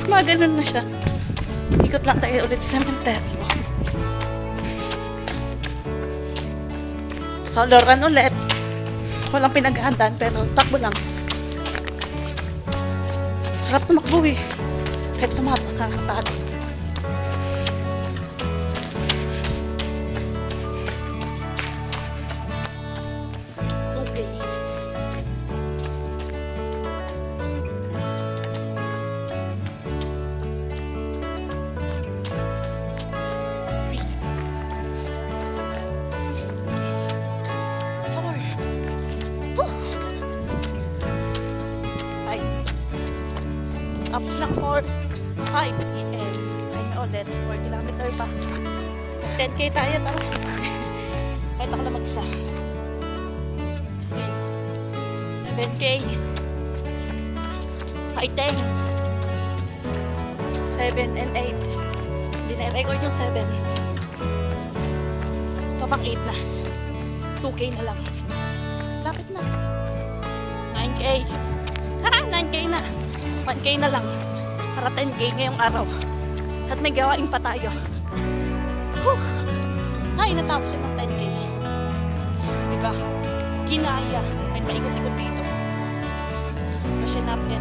Mga ganun na siya. Ikot lang tayo ulit sa cemetery. Solo run ulit. Walang pinaghahandaan pero takbo lang. Sarap tumakbo eh. Kahit tumatak, nakakatado. Okay. Tapos lang for 5 p.m. Ay na ulit, 4 kilometer pa. 10k tayo, tara. Kahit ako lang mag-isa. 6k. 7k. Ay, 10. 7 and 8. Hindi na i-record yung 7. Ito pang 8 na. 2k na lang. Lapit na. 9k. Tara, 9k na. 1k na lang. Para 10k ngayong araw. At may gawain pa tayo. Whew! Ay, natapos yung 10k. Diba? Kinaya. Ay, paikot-ikot dito. Masya napin.